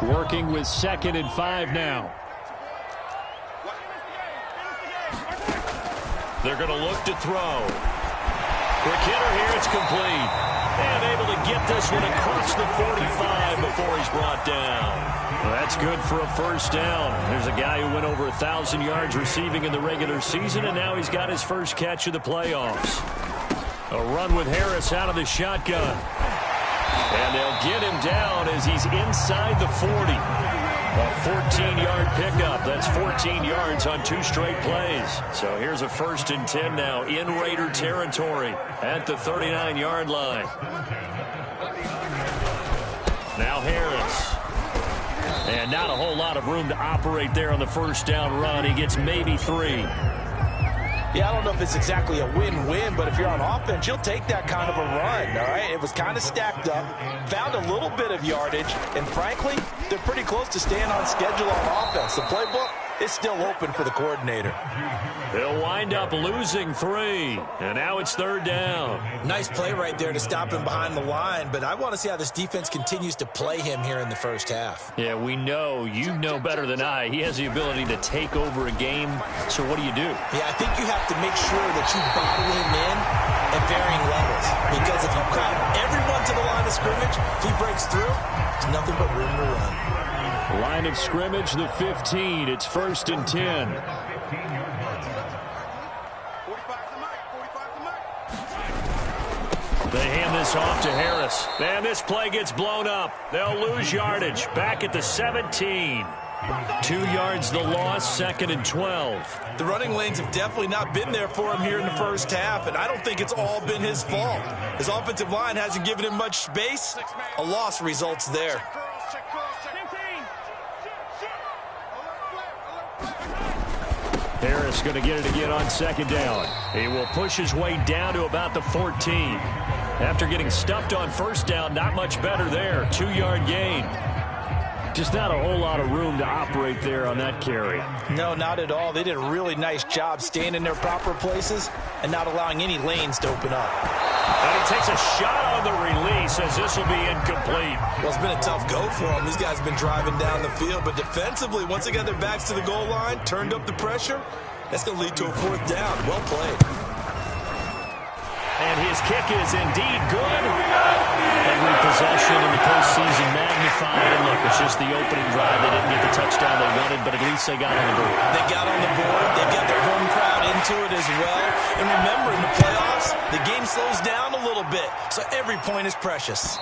working with 2nd and 5 now. They're going to look to throw. Quick hitter here, it's complete. And able to get this one across the 45 before he's brought down. Well, that's good for a first down. There's a guy who went over 1,000 yards receiving in the regular season, and now he's got his first catch of the playoffs. A run with Harris out of the shotgun. And they'll get him down as he's inside the 40. A 14-yard pickup. That's 14 yards on 2 straight plays. So here's a 1st and 10 now in Raider territory at the 39-yard line. Now Harris. And not a whole lot of room to operate there on the first down run. He gets maybe 3. Yeah, I don't know if it's exactly a win-win, but if you're on offense, you'll take that kind of a run, all right? It was kind of stacked up, found a little bit of yardage, and frankly, they're pretty close to staying on schedule on offense. The playbook is still open for the coordinator. He'll wind up losing 3, and now it's 3rd down. Nice play right there to stop him behind the line, but I want to see how this defense continues to play him here in the first half. Yeah, we know. You know better than I. He has the ability to take over a game, so what do you do? Yeah, I think you have to make sure that you bottle him in at varying levels, because if you cut everyone to the line of scrimmage, if he breaks through, there's nothing but room to run. Line of scrimmage, the 15. It's 1st and 10. They hand this off to Harris. And this play gets blown up. They'll lose yardage. Back at the 17. 2 yards the loss, 2nd and 12. The running lanes have definitely not been there for him here in the first half, and I don't think it's all been his fault. His offensive line hasn't given him much space. A loss results there. Harris going to get it again on 2nd down. He will push his way down to about the 14. After getting stuffed on 1st down, not much better there. 2-yard gain. Just not a whole lot of room to operate there on that carry. No, not at all. They did a really nice job staying in their proper places and not allowing any lanes to open up. And he takes a shot on the release as this will be incomplete. Well, it's been a tough go for them. These guys have been driving down the field, but defensively, once they got their backs to the goal line, turned up the pressure, that's going to lead to a 4th down. Well played. And his kick is indeed good. Every possession in the postseason magnified. And look, it's just the opening drive. They didn't get the touchdown they wanted, but at least they got on the board. They got on the board. They got their home crowd into it as well. And remember, in the playoffs, the game slows down a little bit, so every point is precious.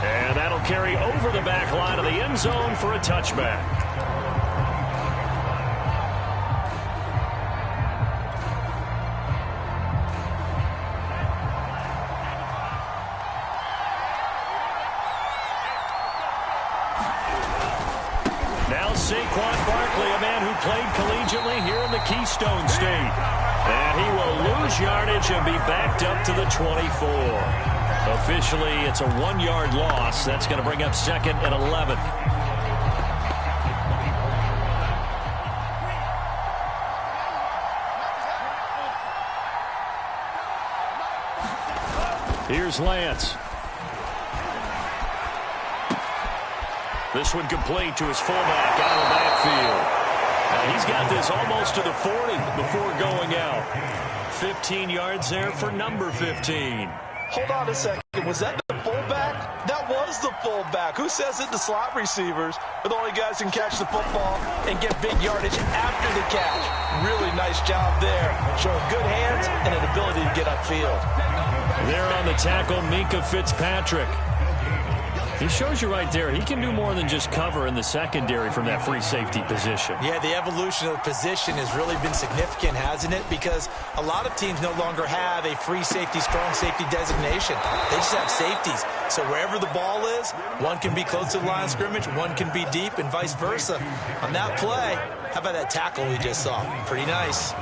And that'll carry over the back line of the end zone for a touchback. Saquon Barkley, a man who played collegiately here in the Keystone State. And he will lose yardage and be backed up to the 24. Officially, it's a 1-yard loss. That's going to bring up 2nd and 11. Here's Lance. This one complete to his fullback out of the backfield. And he's got this almost to the 40 before going out. 15 yards there for number 15. Hold on a second. Was that the fullback? That was the fullback. Who says it? The slot receivers are the only guys who can catch the football and get big yardage after the catch. Really nice job there. Showing good hands and an ability to get upfield. There on the tackle, Minka Fitzpatrick. He shows you right there, he can do more than just cover in the secondary from that free safety position. Yeah, the evolution of the position has really been significant, hasn't it? Because a lot of teams no longer have a free safety, strong safety designation. They just have safeties. So wherever the ball is, one can be close to the line of scrimmage, one can be deep, and vice versa. On that play, how about that tackle we just saw? Pretty nice.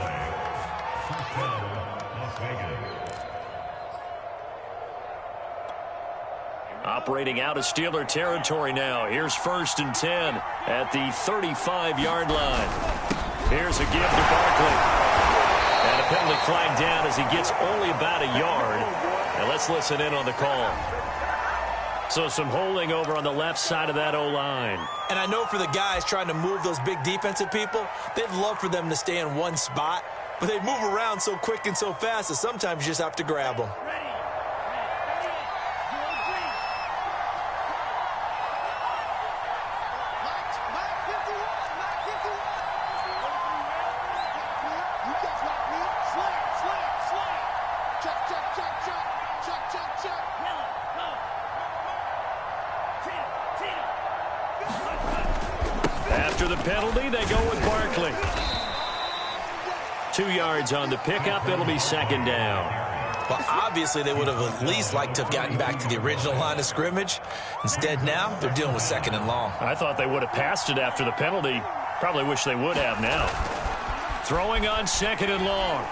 Operating out of Steeler territory now. Here's 1st and 10 at the 35-yard line. Here's a give to Barkley. And a penalty flag down as he gets only about a yard. And let's listen in on the call. So some holding over on the left side of that O-line. And I know for the guys trying to move those big defensive people, they'd love for them to stay in one spot, but they move around so quick and so fast that sometimes you just have to grab them. After the penalty, they go with Barkley. 2 yards on the pickup. It'll be second down. Well, obviously, they would have at least liked to have gotten back to the original line of scrimmage. Instead, now, they're dealing with second and long. I thought they would have passed it after the penalty. Probably wish they would have now. Throwing on second and long.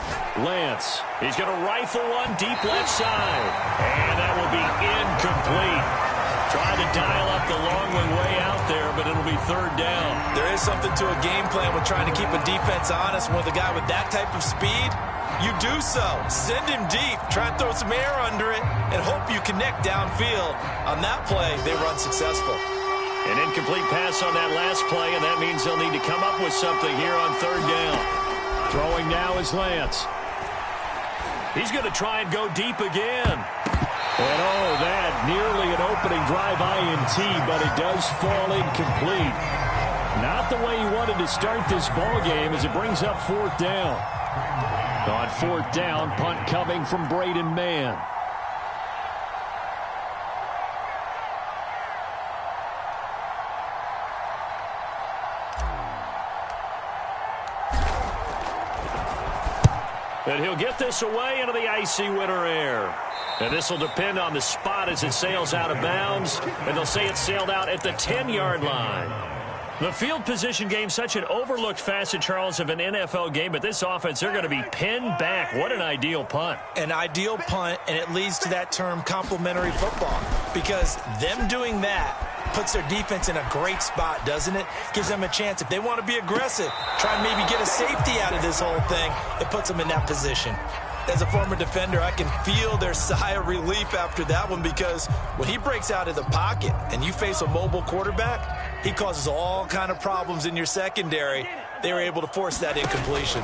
Lance. He's going to rifle one deep left side. And that will be incomplete. Trying to dial up the long way out there, but it'll be third down. There is something to a game plan with trying to keep a defense honest. With a guy with that type of speed, you do so. Send him deep. Try and throw some air under it and hope you connect downfield. On that play, they run successful. An incomplete pass on that last play, and that means they'll need to come up with something here on third down. Throwing now is Lance. He's going to try and go deep again. And oh, that nearly an opening drive INT, but it does fall incomplete. Not the way he wanted to start this ball game as it brings up fourth down. On fourth down, punt coming from Braden Mann. And he'll get this away into the icy winter air. And this will depend on the spot as it sails out of bounds. And they'll say it sailed out at the 10-yard line. The field position game, such an overlooked facet, Charles, of an NFL game. But this offense, they're going to be pinned back. What an ideal punt. An ideal punt, and it leads to that term complementary football. Because them doing that puts their defense in a great spot, doesn't it? Gives them a chance. If they want to be aggressive, try and maybe get a safety out of this whole thing, it puts them in that position. As a former defender, I can feel their sigh of relief after that one, because when he breaks out of the pocket and you face a mobile quarterback, he causes all kind of problems in your secondary. They were able to force that incompletion.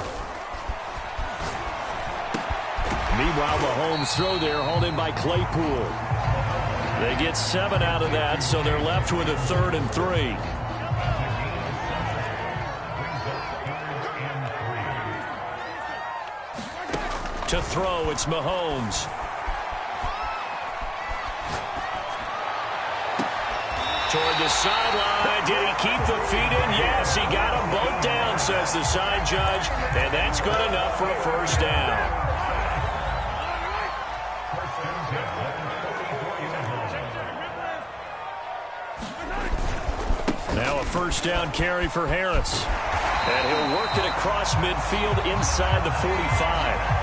Meanwhile, Mahomes' throw there hauled in by Claypool. They get 7 out of that, so they're left with a 3rd and 3. To throw, it's Mahomes. Toward the sideline. Did he keep the feet in? Yes, he got them both down, says the side judge. And that's good enough for a first down. Now a first down carry for Harris. And he'll work it across midfield inside the 45.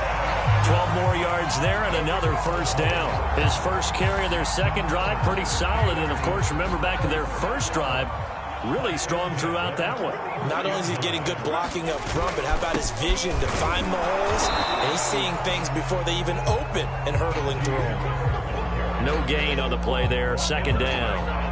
12 more yards there and another first down. His first carry of their second drive, pretty solid. And, of course, remember back to their first drive, really strong throughout that one. Not only is he getting good blocking up front, but how about his vision to find the holes? And he's seeing things before they even open and hurdling through them. No gain on the play there, second down.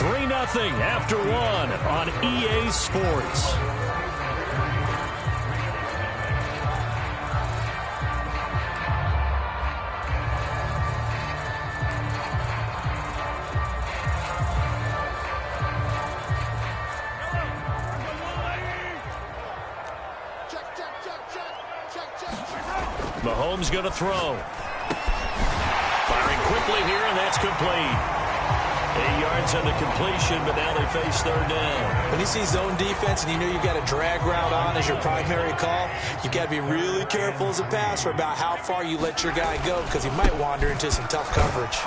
3-0 after 1 on EA Sports. Mahomes going to throw. Firing quickly here, and that's complete. 8 yards on the completion, but now they face third down. When you see zone defense and you know you've got a drag route on as your primary call, you've got to be really careful as a passer about how far you let your guy go, because he might wander into some tough coverage.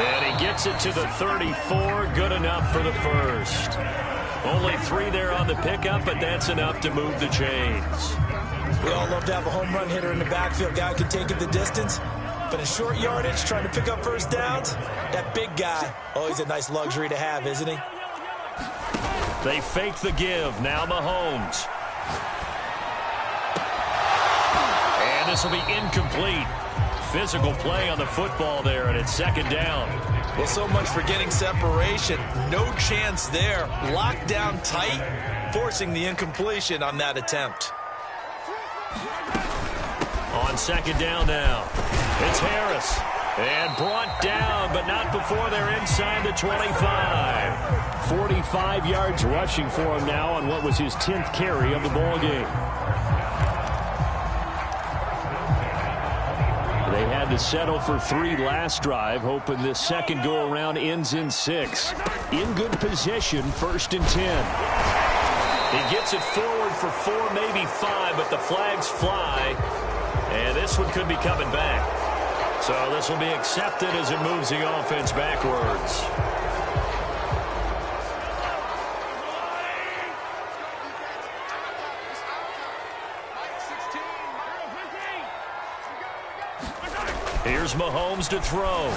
And he gets it to the 34. Good enough for the first. Only 3 there on the pickup, but that's enough to move the chains. We all love to have a home run hitter in the backfield. Guy can take it the distance. But in short yardage, trying to pick up first downs, that big guy, oh, he's a nice luxury to have, isn't he? They fake the give. Now Mahomes. And this will be incomplete. Physical play on the football there, and it's second down. Well, so much for getting separation. No chance there. Locked down tight, forcing the incompletion on that attempt. On second down now, it's Harris. And brought down, but not before they're inside the 25. 45 yards rushing for him now on what was his 10th carry of the ball game. They had to settle for 3 last drive, hoping this second go-around ends in 6. In good position, 1st and 10. He gets it forward for 4, maybe 5, but the flags fly. And this one could be coming back. So this will be accepted as it moves the offense backwards. Here's Mahomes to throw.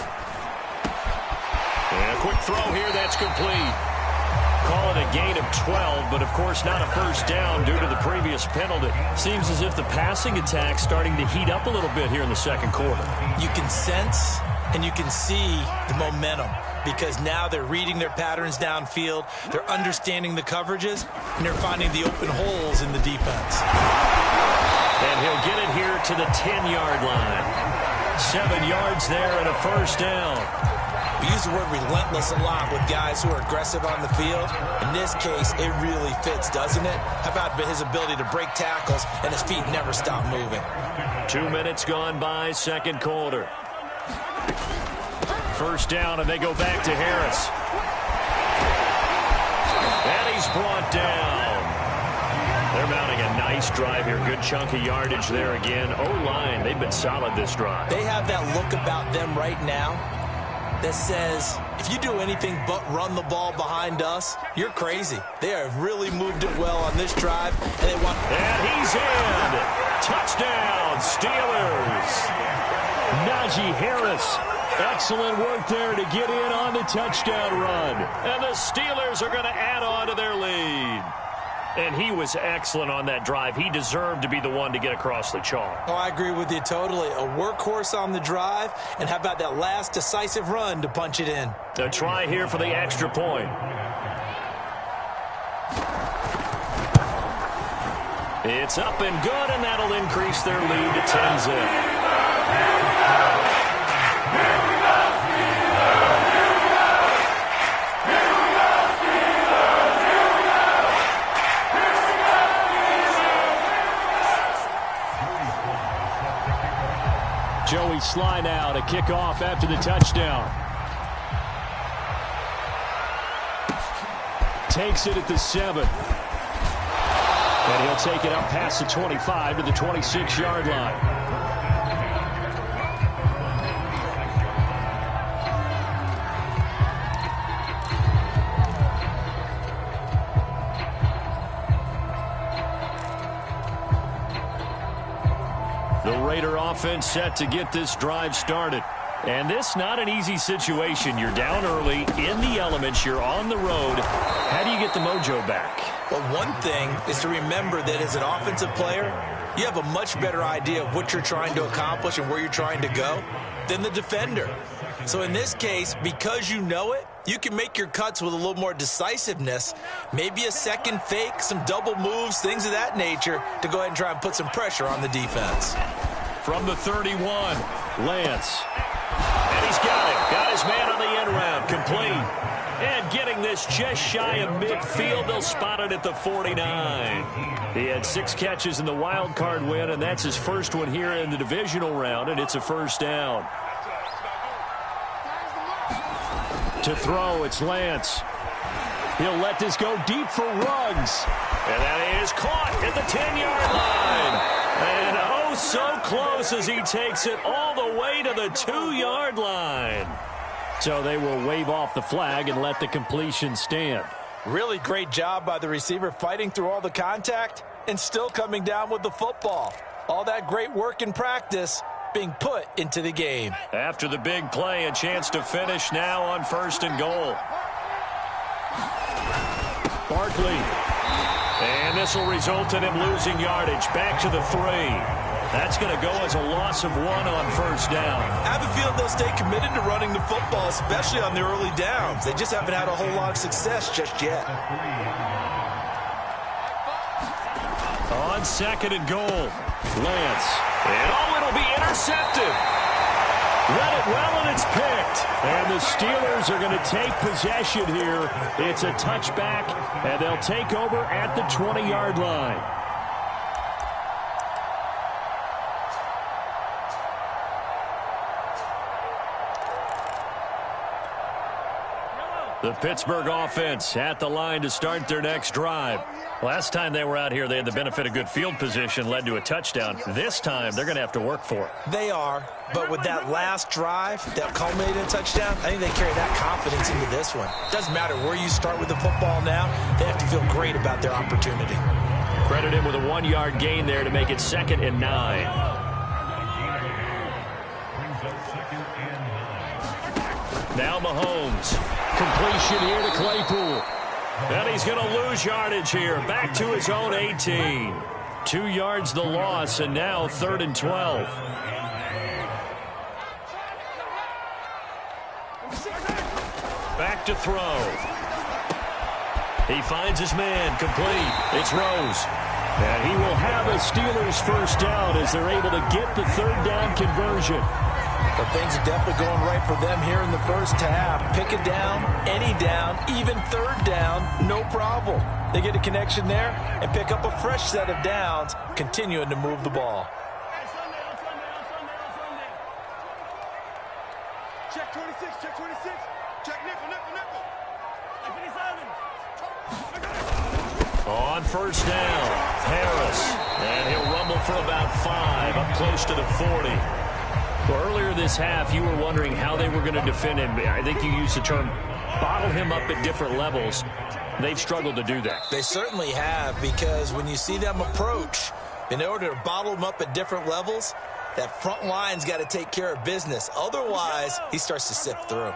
And a quick throw here, that's complete. Call it a gain of 12, but of course not a first down due to the previous penalty. Seems as if the passing attack's starting to heat up a little bit here in the second quarter. You can sense and you can see the momentum because now they're reading their patterns downfield, they're understanding the coverages, and they're finding the open holes in the defense. And he'll get it here to the 10-yard line. 7 yards there and a first down. We use the word relentless a lot with guys who are aggressive on the field. In this case, it really fits, doesn't it? How about his ability to break tackles and his feet never stop moving? 2 minutes gone by, second quarter. First down, and they go back to Harris. And he's brought down. They're mounting a nice drive here. Good chunk of yardage there again. O-line, they've been solid this drive. They have that look about them right now that says, if you do anything but run the ball behind us, you're crazy. They have really moved it well on this drive, and they want... And he's in. Touchdown, Steelers. Najee Harris. Excellent work there to get in on the touchdown run. And the Steelers are going to add on to their lead. And he was excellent on that drive. He deserved to be the one to get across the chalk. Oh, I agree with you totally. A workhorse on the drive. And how about that last decisive run to punch it in? A try here for the extra point. It's up and good, and that'll increase their lead to 10-zip. Joey Sly now to kick off after the touchdown. Takes it at the 7. And he'll take it up past the 25 to the 26-yard line. The Raider offense set to get this drive started. And this not an easy situation. You're down early, in the elements, you're on the road. How do you get the mojo back? Well, one thing is to remember that as an offensive player, you have a much better idea of what you're trying to accomplish and where you're trying to go than the defender. So in this case, because you know it, you can make your cuts with a little more decisiveness, maybe a second fake, some double moves, things of that nature, to go ahead and try and put some pressure on the defense. From the 31, Lance. And he's got it. Got his man on the end round. Complete. And getting this just shy of midfield, they'll spot it at the 49. He had 6 catches in the wild card win, and that's his first one here in the divisional round, and it's a first down. To throw, it's Lance. He'll let this go deep for Ruggs. And that is caught at the 10-yard line. And oh, so close as he takes it all the way to the 2-yard line. So they will wave off the flag and let the completion stand. Really great job by the receiver fighting through all the contact and still coming down with the football. All that great work in practice being put into the game. After the big play, a chance to finish now on 1st and goal. Barkley incomplete. And this will result in him losing yardage. Back to the 3. That's going to go as a loss of 1 on first down. I have a feeling they'll stay committed to running the football, especially on the early downs. They just haven't had a whole lot of success just yet. On 2nd and goal, Lance. And it'll be intercepted. Read it well, and it's picked. And the Steelers are going to take possession here. It's a touchback, and they'll take over at the 20-yard line. The Pittsburgh offense at the line to start their next drive. Last time they were out here, they had the benefit of good field position, led to a touchdown. This time, they're going to have to work for it. They are, but with that last drive that culminated in a touchdown, I think they carry that confidence into this one. Doesn't matter where you start with the football now, they have to feel great about their opportunity. Credit him with a 1-yard gain there to make it 2nd and 9. Now Mahomes. Completion here to Claypool. And he's going to lose yardage here. Back to his own 18. 2 yards the loss, and now 3rd and 12. Back to throw. He finds his man. Complete. It's Rose. And he will have a Steelers first down as they're able to get the 3rd down conversion. But things are definitely going right for them here in the first half. Pick it down, any down, even 3rd down, no problem. They get a connection there and pick up a fresh set of downs, continuing to move the ball. Check 26, check 26. Check nickel. On first down, Harris. And he'll rumble for about 5, up close to the 40. Well, earlier this half, you were wondering how they were going to defend him. I think you used the term bottle him up at different levels. They've struggled to do that. They certainly have, because when you see them approach, in order to bottle him up at different levels, that front line's got to take care of business. Otherwise, he starts to sift through.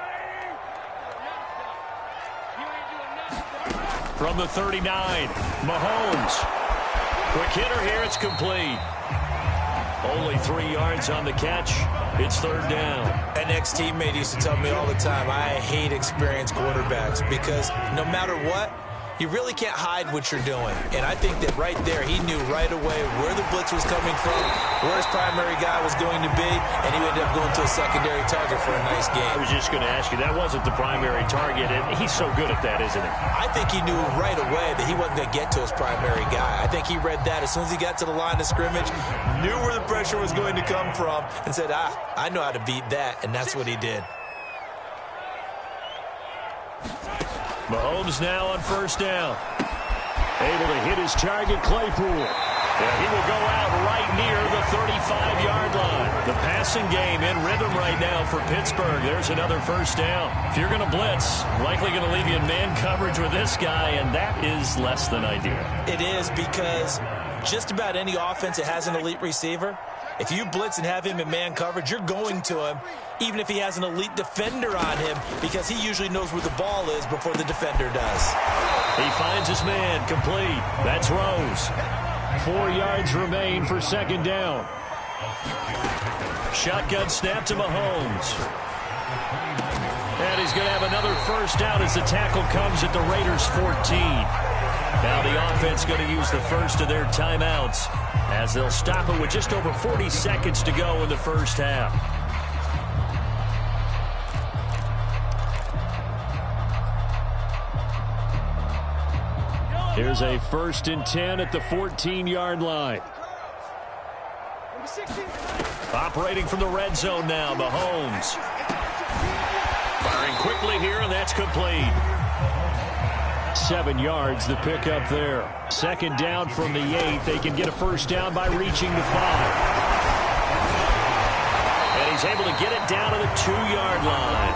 From the 39, Mahomes. Quick hitter here, it's complete. Only 3 yards on the catch. It's 3rd down. An ex-teammate used to tell me all the time, I hate experienced quarterbacks because no matter what, you really can't hide what you're doing. And I think that right there, he knew right away where the blitz was coming from, where his primary guy was going to be, and he ended up going to a secondary target for a nice game. I was just going to ask you, that wasn't the primary target, and he's so good at that, isn't he? I think he knew right away that he wasn't going to get to his primary guy. I think he read that as soon as he got to the line of scrimmage, knew where the pressure was going to come from, and said, I know how to beat that, and that's what he did. Mahomes now on first down. Able to hit his target, Claypool. And he will go out right near the 35-yard line. The passing game in rhythm right now for Pittsburgh. There's another first down. If you're going to blitz, likely going to leave you in man coverage with this guy, and that is less than ideal. It is, because just about any offense that has an elite receiver, if you blitz and have him in man coverage, you're going to him, even if he has an elite defender on him, because he usually knows where the ball is before the defender does. He finds his man, complete. That's Rose. 4 yards remain for 2nd down. Shotgun snap to Mahomes. And he's going to have another first down as the tackle comes at the Raiders' 14. Now the offense going to use the first of their timeouts as they'll stop it with just over 40 seconds to go in the first half. Here's a 1st and 10 at the 14-yard line. Operating from the red zone now, Mahomes. Firing quickly here, and that's complete. 7 yards, the pickup there. 2nd down from the 8. They can get a first down by reaching the 5. And he's able to get it down to the 2-yard line.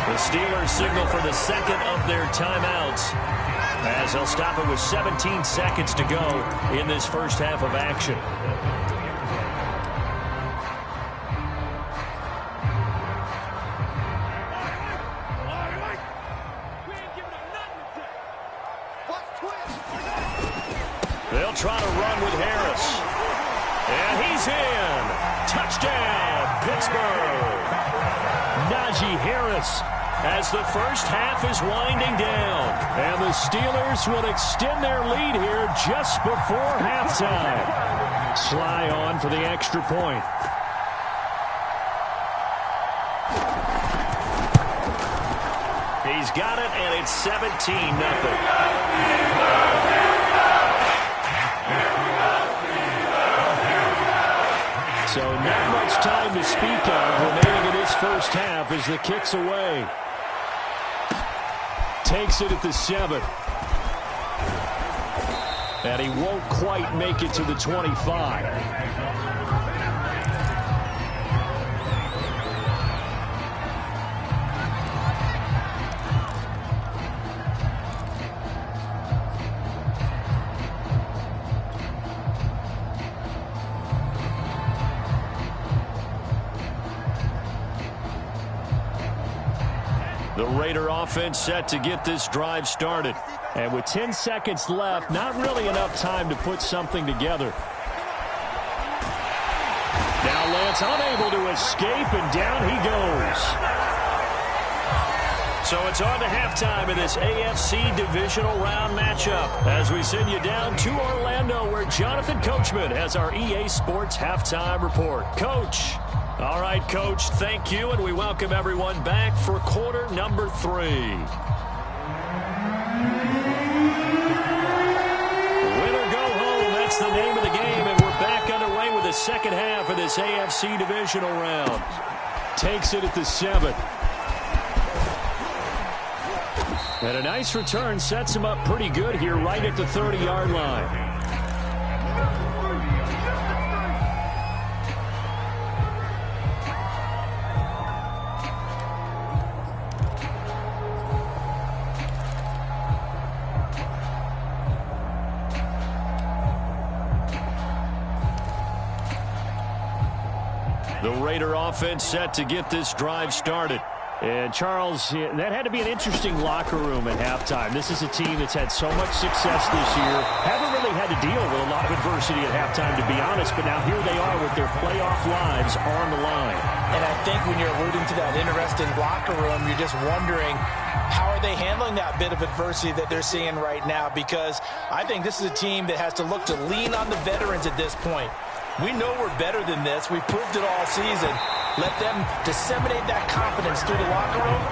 The Steelers signal for the 2nd of their timeouts, as they'll stop it with 17 seconds to go in this first half of action. Watch try to run with Harris. And he's in. Touchdown, Pittsburgh. Najee Harris as the first half is winding down. And the Steelers will extend their lead here just before halftime. Sly on for the extra point. He's got it, and it's 17-0. So not much time to speak of remaining in this first half as the kick's away. Takes it at the 7. And he won't quite make it to the 25. The Raider offense set to get this drive started. And with 10 seconds left, not really enough time to put something together. Now Lance unable to escape, and down he goes. So it's on to halftime in this AFC divisional round matchup as we send you down to Orlando where Jonathan Coachman has our EA Sports halftime report. Coach. All right, Coach, thank you, and we welcome everyone back for quarter number 3. Win or go home, that's the name of the game, and we're back underway with the second half of this AFC divisional round. Takes it at the 7. And a nice return sets him up pretty good here right at the 30-yard line. The Raider offense set to get this drive started. And, Charles, that had to be an interesting locker room at halftime. This is a team that's had so much success this year. Haven't really had to deal with a lot of adversity at halftime, to be honest. But now here they are with their playoff lives on the line. And I think when you're alluding to that interesting locker room, you're just wondering, how are they handling that bit of adversity that they're seeing right now? Because I think this is a team that has to look to lean on the veterans at this point. We know we're better than this. We've proved it all season. Let them disseminate that confidence through the locker room.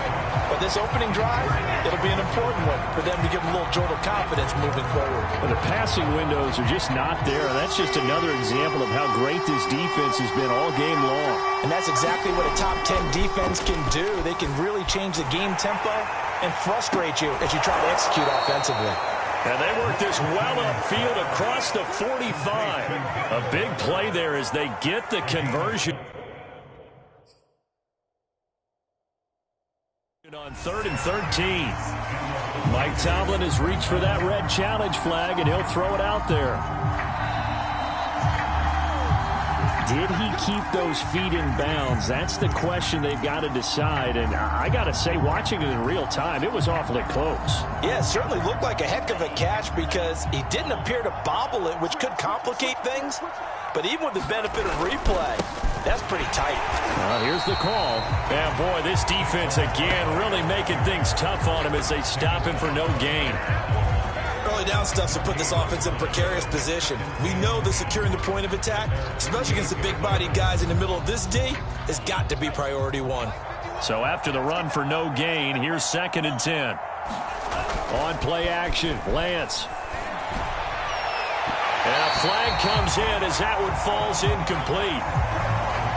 But this opening drive, it'll be an important one for them to give them a little jolt of confidence moving forward. Well, the passing windows are just not there. That's just another example of how great this defense has been all game long. And that's exactly what a top 10 defense can do. They can really change the game tempo and frustrate you as you try to execute offensively. And they work this well upfield across the 45. A big play there as they get the conversion. On 3rd and 13. Mike Tomlin has reached for that red challenge flag, and he'll throw it out there. Did he keep those feet in bounds? That's the question they've got to decide. And I got to say, watching it in real time, it was awfully close. Yeah, it certainly looked like a heck of a catch because he didn't appear to bobble it, which could complicate things. But even with the benefit of replay, that's pretty tight. Here's the call. And boy, this defense again really making things tough on him as they stop him for no gain. Early down stuff to put this offense in a precarious position. We know that securing the point of attack, especially against the big-bodied guys in the middle of this D, has got to be priority 1. So after the run for no gain, here's 2nd and 10. On play action, Lance. And a flag comes in as that one falls incomplete.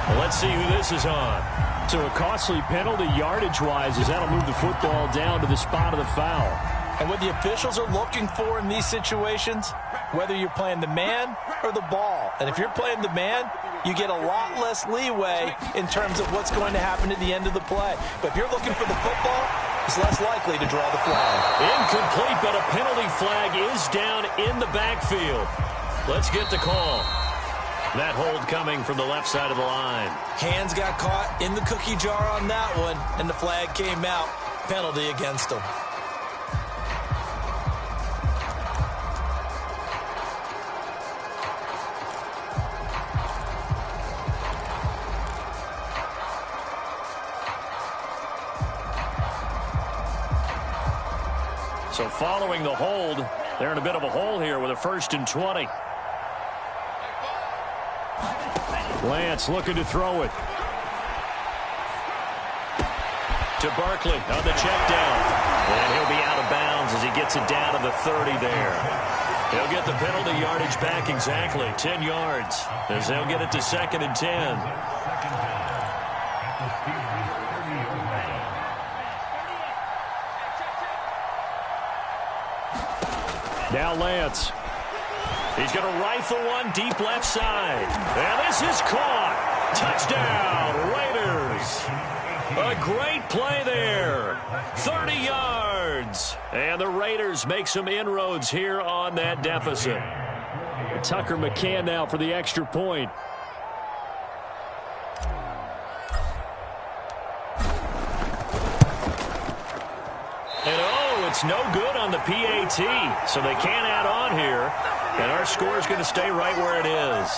Well, let's see who this is on. So a costly penalty yardage-wise as that'll move the football down to the spot of the foul. And what the officials are looking for in these situations, whether you're playing the man or the ball. And if you're playing the man, you get a lot less leeway in terms of what's going to happen at the end of the play. But if you're looking for the football, it's less likely to draw the flag. Incomplete, but a penalty flag is down in the backfield. Let's get the call. That hold coming from the left side of the line. Hands got caught in the cookie jar on that one, and the flag came out. Penalty against him. So following the hold, they're in a bit of a hole here with a 1st and 20. Lance looking to throw it. To Barkley on the check down. And he'll be out of bounds as he gets it down to the 30 there. He'll get the penalty yardage back exactly, 10 yards, as they'll get it to 2nd and 10. Now Lance. He's going to rifle one deep left side. And this is caught. Touchdown, Raiders. A great play there. 30 yards. And the Raiders make some inroads here on that deficit. Tucker McCann now for the extra point. And oh, it's no good on the PAT. So they can't add on here. And our score is going to stay right where it is.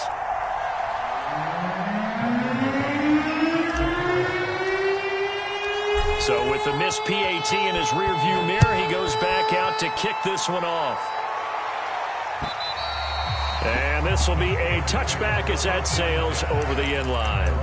So with the missed PAT in his rearview mirror, he goes back out to kick this one off. And this will be a touchback as that sails over the end line.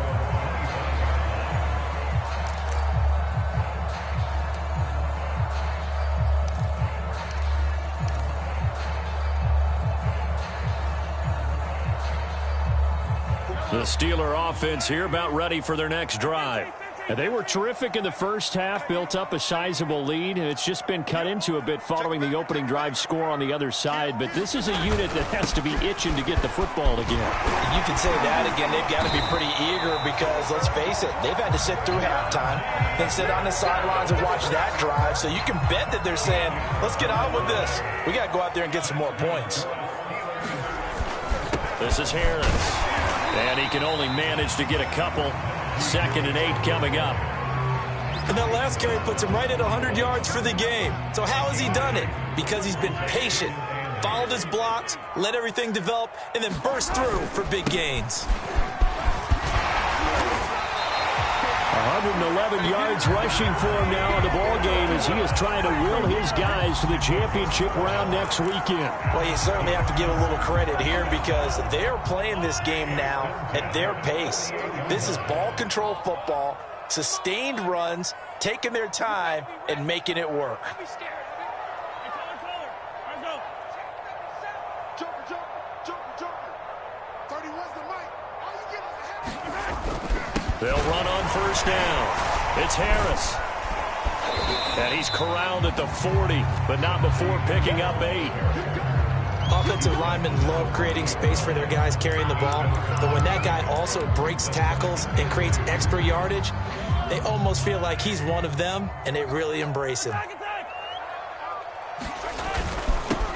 The Steeler offense here about ready for their next drive. And they were terrific in the first half, built up a sizable lead, and it's just been cut into a bit following the opening drive score on the other side. But this is a unit that has to be itching to get the football again. You can say that again. They've got to be pretty eager because, let's face it, they've had to sit through halftime, then sit on the sidelines and watch that drive. So you can bet that they're saying, let's get on with this. We got to go out there and get some more points. This is Harris. And he can only manage to get a couple. 2nd and 8 coming up. And that last carry puts him right at 100 yards for the game. So how has he done it? Because he's been patient, followed his blocks, let everything develop, and then burst through for big gains. 111 yards rushing for him now in the ball game as he is trying to will his guys to the championship round next weekend. Well, you certainly have to give a little credit here because they're playing this game now at their pace. This is ball control football, sustained runs, taking their time and making it work. They'll run on 1st down. It's Harris. And he's corralled at the 40, but not before picking up 8. Offensive linemen love creating space for their guys carrying the ball, but when that guy also breaks tackles and creates extra yardage, they almost feel like he's one of them, and they really embrace him.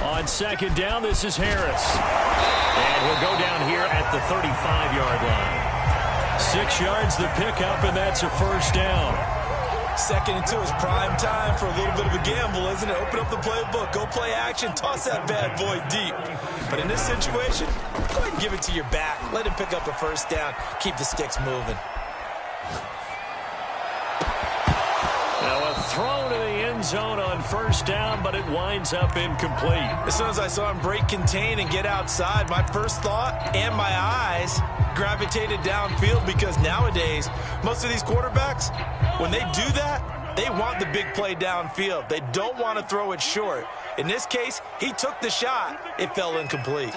On 2nd down, this is Harris. And he'll go down here at the 35-yard line. 6 yards the pickup, and that's a 1st down. 2nd and 2 is prime time for a little bit of a gamble, isn't it? Open up the playbook, go play action, toss that bad boy deep. But in this situation, go ahead and give it to your back. Let him pick up a 1st down. Keep the sticks moving. Now a throw to the end zone on 1st down, but it winds up incomplete. As soon as I saw him break contain and get outside, my first thought and my eyes gravitated downfield because nowadays, most of these quarterbacks, when they do that, they want the big play downfield. They don't want to throw it short. In this case, he took the shot. It fell incomplete.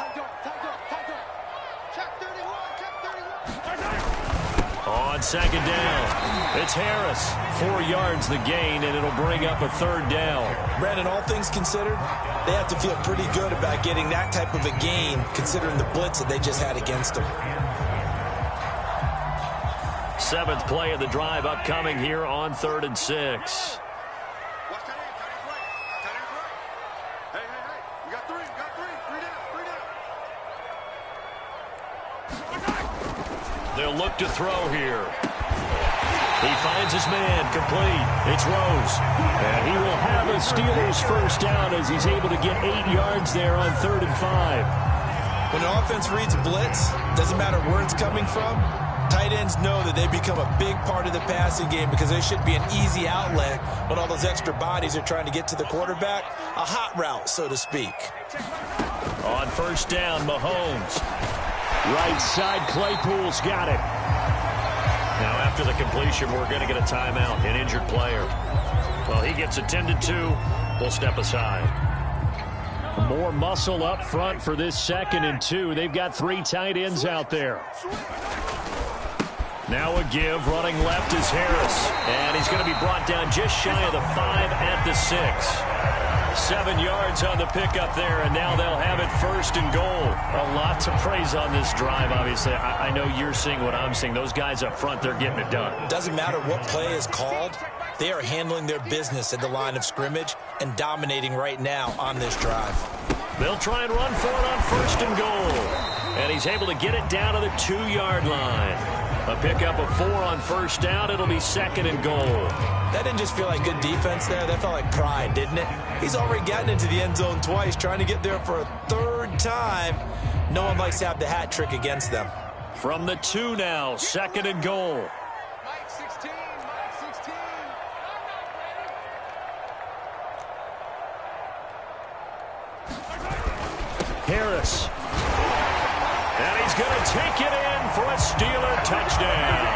On 2nd down, it's Harris. 4 yards the gain, and it'll bring up a 3rd down. Brandon, all things considered, they have to feel pretty good about getting that type of a gain, considering the blitz that they just had against them. 7th play of the drive upcoming here on 3rd and 6. Watch that in, tight end right. Hey, you got 3, They'll look to throw here. He finds his man, complete. It's Rose. And he will have a Steelers 1st down as he's able to get 8 yards there on 3rd and 5. When an offense reads blitz, doesn't matter where it's coming from, Tight ends know that they become a big part of the passing game because they should be an easy outlet when all those extra bodies are trying to get to the quarterback. A hot route, so to speak. On first down, Mahomes. Right side, Claypool's got it. Now after the completion, we're going to get a timeout, an injured player. Well, he gets attended to. We'll step aside. More muscle up front for this 2nd and 2. They've got 3 tight ends out there. Now a give, running left is Harris. And he's going to be brought down just shy of the 5 at the 6. 7 yards on the pickup there, and now they'll have it 1st and goal. A lot to praise on this drive, obviously. I know you're seeing what I'm seeing. Those guys up front, they're getting it done. Doesn't matter what play is called. They are handling their business at the line of scrimmage and dominating right now on this drive. They'll try and run for it on 1st and goal. And he's able to get it down to the 2-yard line. A pickup of 4 on 1st down. It'll be 2nd and goal. That didn't just feel like good defense there. That felt like pride, didn't it? He's already gotten into the end zone twice, trying to get there for a 3rd time. No one likes to have the hat trick against them. From the 2 now, 2nd and goal. Harris. And he's going to take it in for a Steeler touchdown.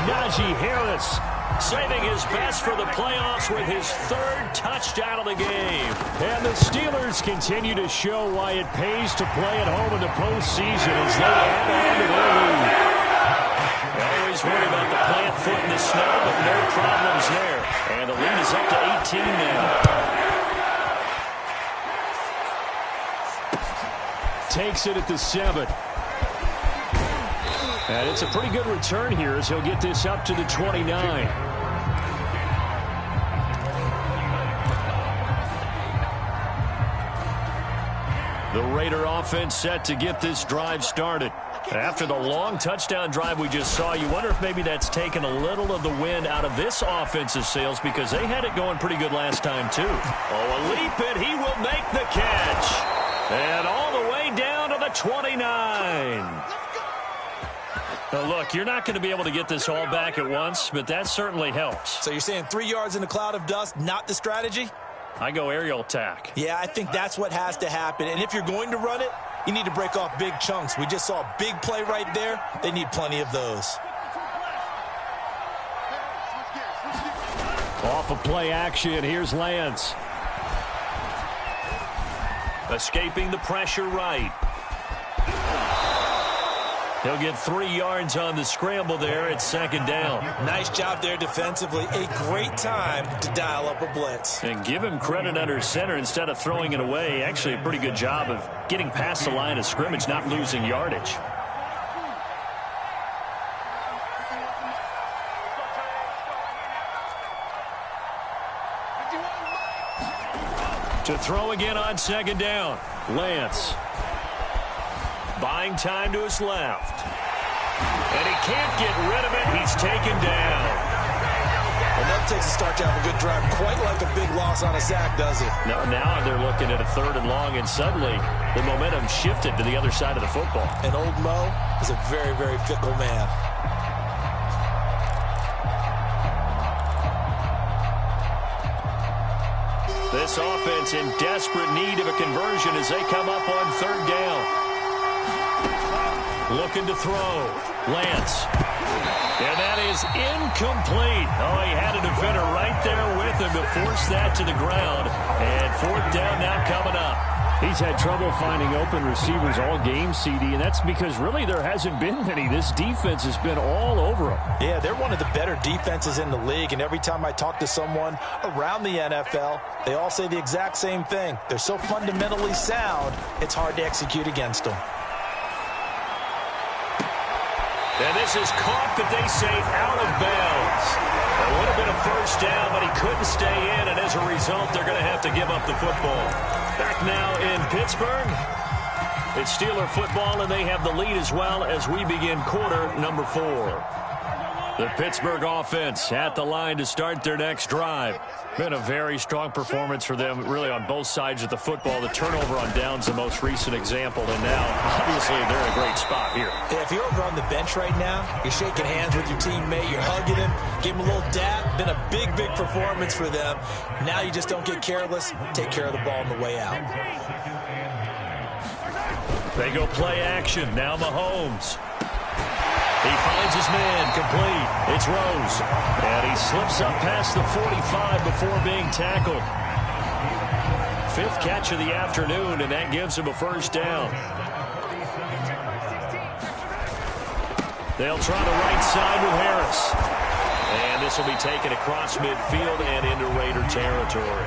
Najee Harris saving his best for the playoffs with his 3rd touchdown of the game. And the Steelers continue to show why it pays to play at home in the postseason as they add on to their lead. They always worry about the plant foot in the snow, but no problems there. And the lead is up to 18 now. Takes it at the 7. And it's a pretty good return here as he'll get this up to the 29. The Raider offense set to get this drive started. After the long touchdown drive we just saw, you wonder if maybe that's taken a little of the wind out of this offense's sails because they had it going pretty good last time too. Oh, a leap, and he will make the catch. And all the way down to the 29. Now, look, you're not going to be able to get this all back at once, but that certainly helps. So you're saying 3 yards in a cloud of dust, not the strategy? I go aerial attack. Yeah, I think that's what has to happen. And if you're going to run it, you need to break off big chunks. We just saw a big play right there. They need plenty of those. Off of play action, here's Lance. Escaping the pressure right. He'll get 3 yards on the scramble there at 2nd down. Nice job there defensively. A great time to dial up a blitz. And give him credit under center instead of throwing it away. Actually, a pretty good job of getting past the line of scrimmage, not losing yardage. To throw again on 2nd down. Lance. Buying time to his left. And he can't get rid of it. He's taken down. And that takes a start to have a good drive. Quite like a big loss on a sack, does it? No, now they're looking at a 3rd and long, and suddenly the momentum shifted to the other side of the football. And old Mo is a very, very fickle man. This offense in desperate need of a conversion as they come up on 3rd down. Looking to throw. Lance. And that is incomplete. Oh, he had a defender right there with him to force that to the ground. And 4th down now coming up. He's had trouble finding open receivers all game, CD, and that's because really there hasn't been many. This defense has been all over him. Yeah, they're one of the better defenses in the league, and every time I talk to someone around the NFL, they all say the exact same thing. They're so fundamentally sound, it's hard to execute against them. And this is caught, but they say out of bounds. A little bit of 1st down, but he couldn't stay in, and as a result, they're going to have to give up the football. Back now in Pittsburgh. It's Steeler football, and they have the lead as well as we begin quarter number 4. The Pittsburgh offense at the line to start their next drive. Been a very strong performance for them, really, on both sides of the football. The turnover on downs, the most recent example, and now, obviously, they're in a great spot here. Yeah, if you're over on the bench right now, you're shaking hands with your teammate, you're hugging him, give him a little dap. Been a big, big performance for them. Now you just don't get careless. Take care of the ball on the way out. They go play action. Now Mahomes. He finds his man, complete. It's Rose. And he slips up past the 45 before being tackled. 5th catch of the afternoon, and that gives him a first down. They'll try the right side with Harris. And this will be taken across midfield and into Raider territory.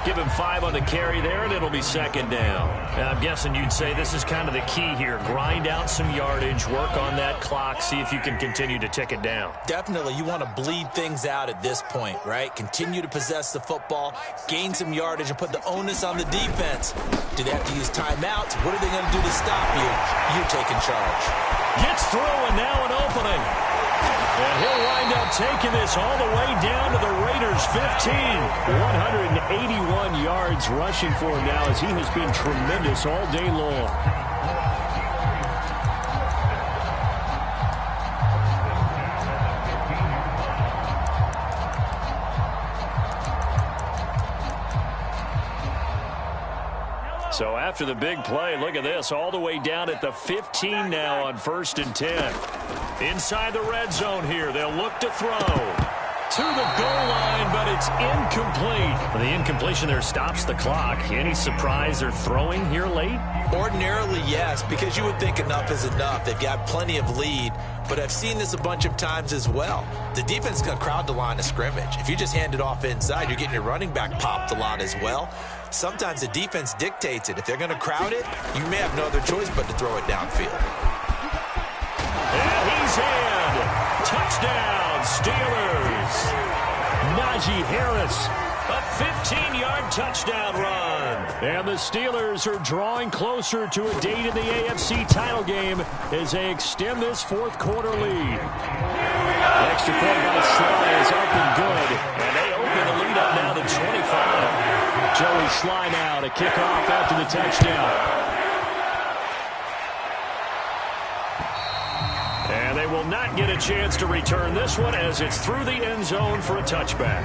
Give him 5 on the carry there, and it'll be second down. And I'm guessing you'd say this is kind of the key here. Grind out some yardage, work on that clock, see if you can continue to tick it down. Definitely. You want to bleed things out at this point, right? Continue to possess the football, gain some yardage, and put the onus on the defense. Do they have to use timeouts? What are they going to do to stop you? You're taking charge. Gets through, and now an opening. And he'll wind up taking this all the way down to the Raiders' 15. 181 yards rushing for him now, as he has been tremendous all day long. So after the big play, look at this, all the way down at the 15 now on 1st and 10. Inside the red zone here, they'll look to throw to the goal line, but it's incomplete. The incompletion there stops the clock. Any surprise they're throwing here late? Ordinarily, yes, because you would think enough is enough. They've got plenty of lead, but I've seen this a bunch of times as well. The defense is going to crowd the line of scrimmage. If you just hand it off inside, you're getting your running back popped a lot as well. Sometimes the defense dictates it. If they're going to crowd it, you may have no other choice but to throw it downfield. And he's in. Touchdown, Steelers. Najee Harris, a 15-yard touchdown run. And the Steelers are drawing closer to a date in the AFC title game as they extend this 4th quarter lead. The extra point by Sly is up and good. And they open the lead up now to 25. Joey Sly now to kick off after the touchdown. And they will not get a chance to return this one as it's through the end zone for a touchback.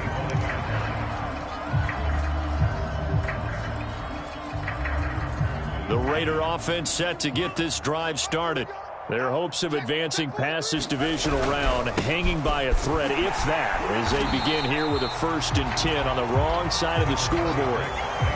The Raider offense set to get this drive started. Their hopes of advancing past this divisional round hanging by a thread, if that, as they begin here with a 1st and 10 on the wrong side of the scoreboard.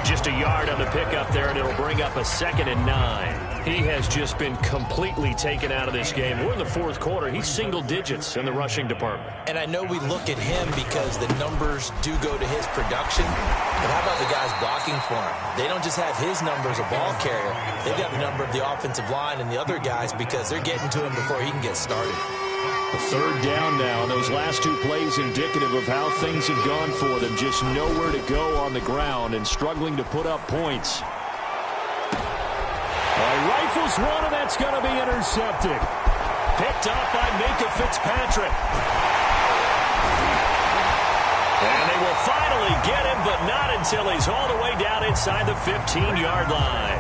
Just a yard on the pickup there, and it'll bring up a 2nd and 9. He has just been completely taken out of this game. We're in the 4th quarter. He's single digits in the rushing department. And I know we look at him because the numbers do go to his production, but how about the guys blocking for him? They don't just have his number as a ball carrier. They've got the number of the offensive line and the other guys because they're getting to him before he can get started. A 3rd down now, and those last 2 plays indicative of how things have gone for them. Just nowhere to go on the ground and struggling to put up points. Rifles one, and that's going to be intercepted. Picked up by Minkah Fitzpatrick. And they will finally get him, but not until he's all the way down inside the 15-yard line.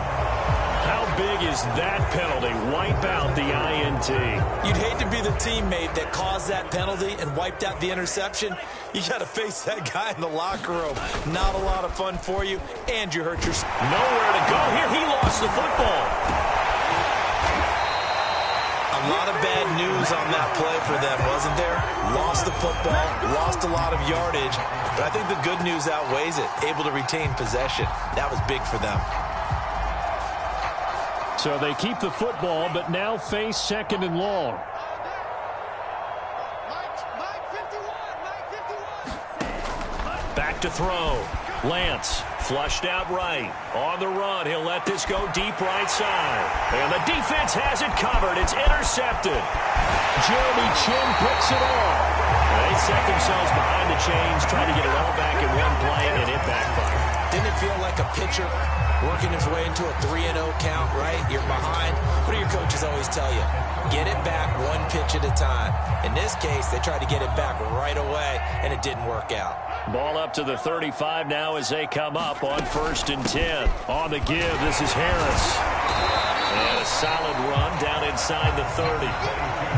How big is that penalty? Wipe out the INT. You'd hate to be the teammate that caused that penalty and wiped out the interception. You got to face that guy in the locker room. Not a lot of fun for you, and you hurt yourself. Nowhere to go here. He lost the football. A lot of bad news on that play for them, wasn't there? Lost the football, lost a lot of yardage, but I think the good news outweighs it. Able to retain possession. That was big for them. So they keep the football, but now face 2nd and long. Back to throw. Lance flushed out right. On the run, he'll let this go deep right side. And the defense has it covered. It's intercepted. Jeremy Chin picks it off. They set themselves behind the chains, trying to get it all back in one play, and it backfired. Didn't it feel like a pitcher working his way into a 3-0 count, right? You're behind. What do your coaches always always tell you, get it back one pitch at a time. In this case, they tried to get it back right away, and it didn't work out. Ball up to the 35 now as they come up on 1st and 10. On the give, this is Harris. And a solid run down inside the 30.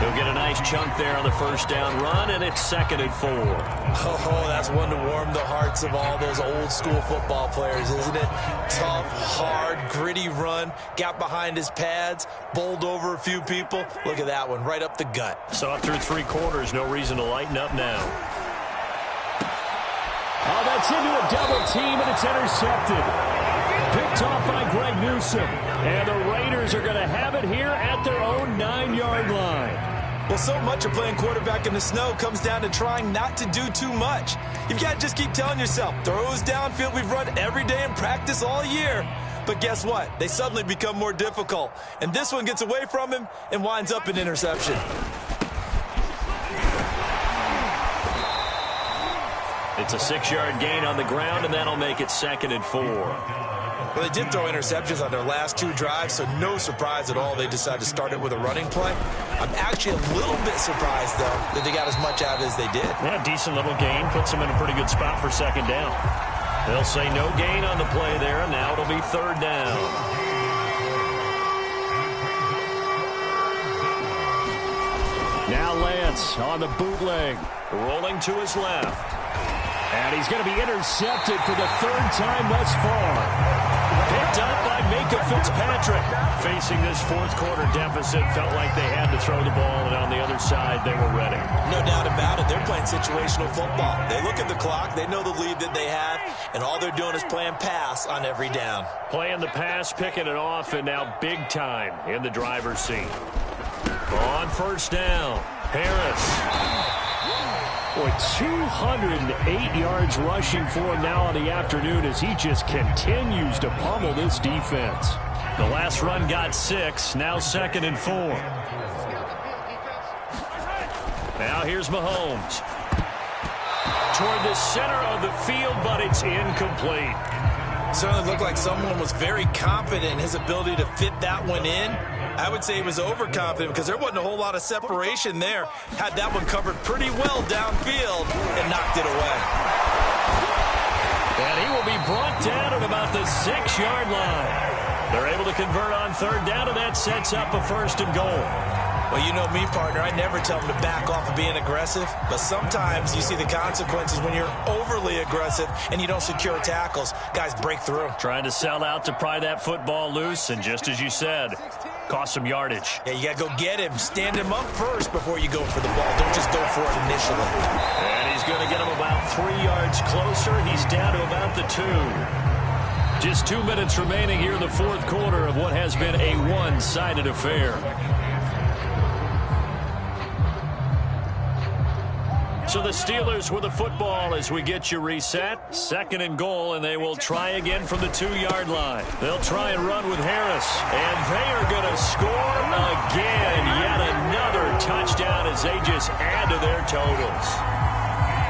He'll get a nice chunk there on the first down run, and it's 2nd and 4. Oh, that's one to warm the hearts of all those old school football players, isn't it? Tough, hard, gritty run, got behind his pads, bowled over a few people. Look at that one, right up the gut. Saw it through 3 quarters, no reason to lighten up now. Oh, that's into a double team, and it's intercepted. Picked off by Greg Newsome. And the Raiders are going to have it here at their own 9-yard line. Well, so much of playing quarterback in the snow comes down to trying not to do too much. You've got to just keep telling yourself, throws downfield we've run every day in practice all year. But guess what? They suddenly become more difficult. And this one gets away from him and winds up an interception. It's a 6-yard gain on the ground, and that'll make it 2nd and 4. Well, they did throw interceptions on their last 2 drives, so no surprise at all they decided to start it with a running play. I'm actually a little bit surprised, though, that they got as much out of it as they did. Yeah, decent little gain. Puts them in a pretty good spot for 2nd down. They'll say no gain on the play there, and now it'll be 3rd down. Now Lance on the bootleg. Rolling to his left. And he's going to be intercepted for the 3rd time thus far. Picked up by Minka Fitzpatrick. Facing this 4th quarter deficit, felt like they had to throw the ball, and on the other side, they were ready. No doubt about it. They're playing situational football. They look at the clock. They know the lead that they have, and all they're doing is playing pass on every down. Playing the pass, picking it off, and now big time in the driver's seat. On 1st down, Harris. Boy, 208 yards rushing for him now in the afternoon as he just continues to pummel this defense. The last run got 6, now 2nd and 4. Now here's Mahomes. Toward the center of the field, but it's incomplete. Certainly looked like someone was very confident in his ability to fit that one in. I would say he was overconfident because there wasn't a whole lot of separation there. Had that one covered pretty well downfield and knocked it away. And he will be brought down at about the 6-yard line. They're able to convert on 3rd down, and that sets up a 1st and goal. Well, you know me, partner. I never tell them to back off of being aggressive, but sometimes you see the consequences when you're overly aggressive and you don't secure tackles. Guys break through. Trying to sell out to pry that football loose, and just as you said, cost some yardage. Yeah, you got to go get him. Stand him up first before you go for the ball. Don't just go for it initially. And he's going to get him about 3 yards closer. He's down to about the 2. Just 2 minutes remaining here in the 4th quarter of what has been a one-sided affair. So the Steelers with the football as we get you reset. 2nd and goal, and they will try again from the 2-yard line. They'll try and run with Harris, and they are going to score again. Yet another touchdown as they just add to their totals.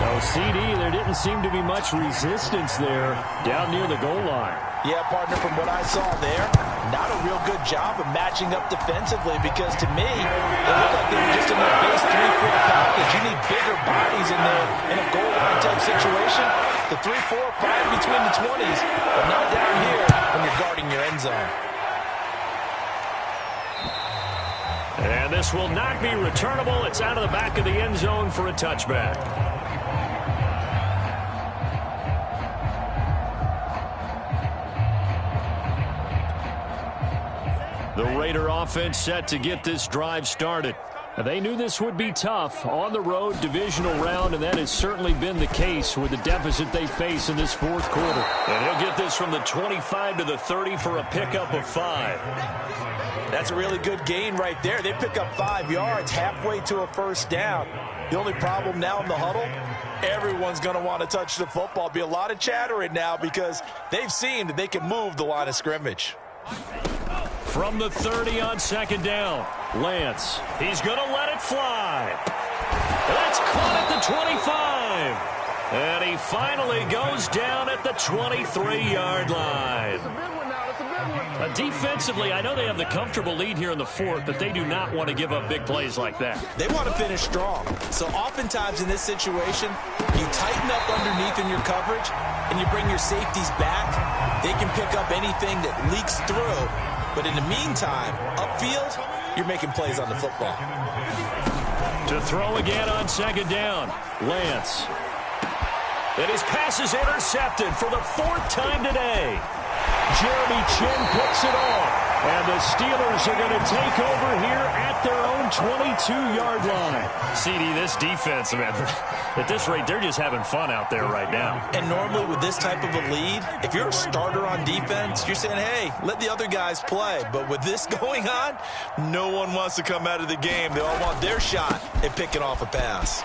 No CD, there didn't seem to be much resistance there down near the goal line. Yeah, partner, from what I saw there, not a real good job of matching up defensively because to me, it looked like they were just in their base 3-4 package. You need bigger bodies in there in a goal line type situation. The 3-4, 5 between the 20s, but not down here when you're guarding your end zone. And this will not be returnable. It's out of the back of the end zone for a touchback. The Raider offense set to get this drive started. They knew this would be tough on the road divisional round, and that has certainly been the case with the deficit they face in this 4th quarter. And he'll get this from the 25 to the 30 for a pickup of 5. That's a really good gain right there. They pick up 5 yards halfway to a 1st down. The only problem now in the huddle, everyone's going to want to touch the football. Be a lot of chattering now because they've seen that they can move the line of scrimmage. From the 30 on 2nd down, Lance. He's going to let it fly. That's caught at the 25. And he finally goes down at the 23-yard line. It's a big one now. It's a big one. Defensively, I know they have the comfortable lead here in the fourth, but they do not want to give up big plays like that. They want to finish strong. So oftentimes in this situation, you tighten up underneath in your coverage, and you bring your safeties back. They can pick up anything that leaks through. But in the meantime, upfield, you're making plays on the football. To throw again on second down, Lance. And his pass is intercepted for the fourth time today. Jeremy Chin picks it off. And the Steelers are going to take over here at their own 22-yard line. CD, this defense, man, at this rate, they're just having fun out there right now. And normally with this type of a lead, if you're a starter on defense, you're saying, hey, let the other guys play. But with this going on, no one wants to come out of the game. They all want their shot at picking off a pass.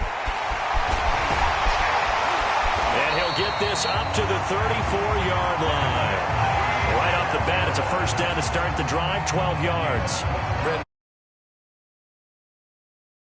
And he'll get this up to the 34-yard line. Right off the bat, it's a first down to start the drive, 12 yards. Brent,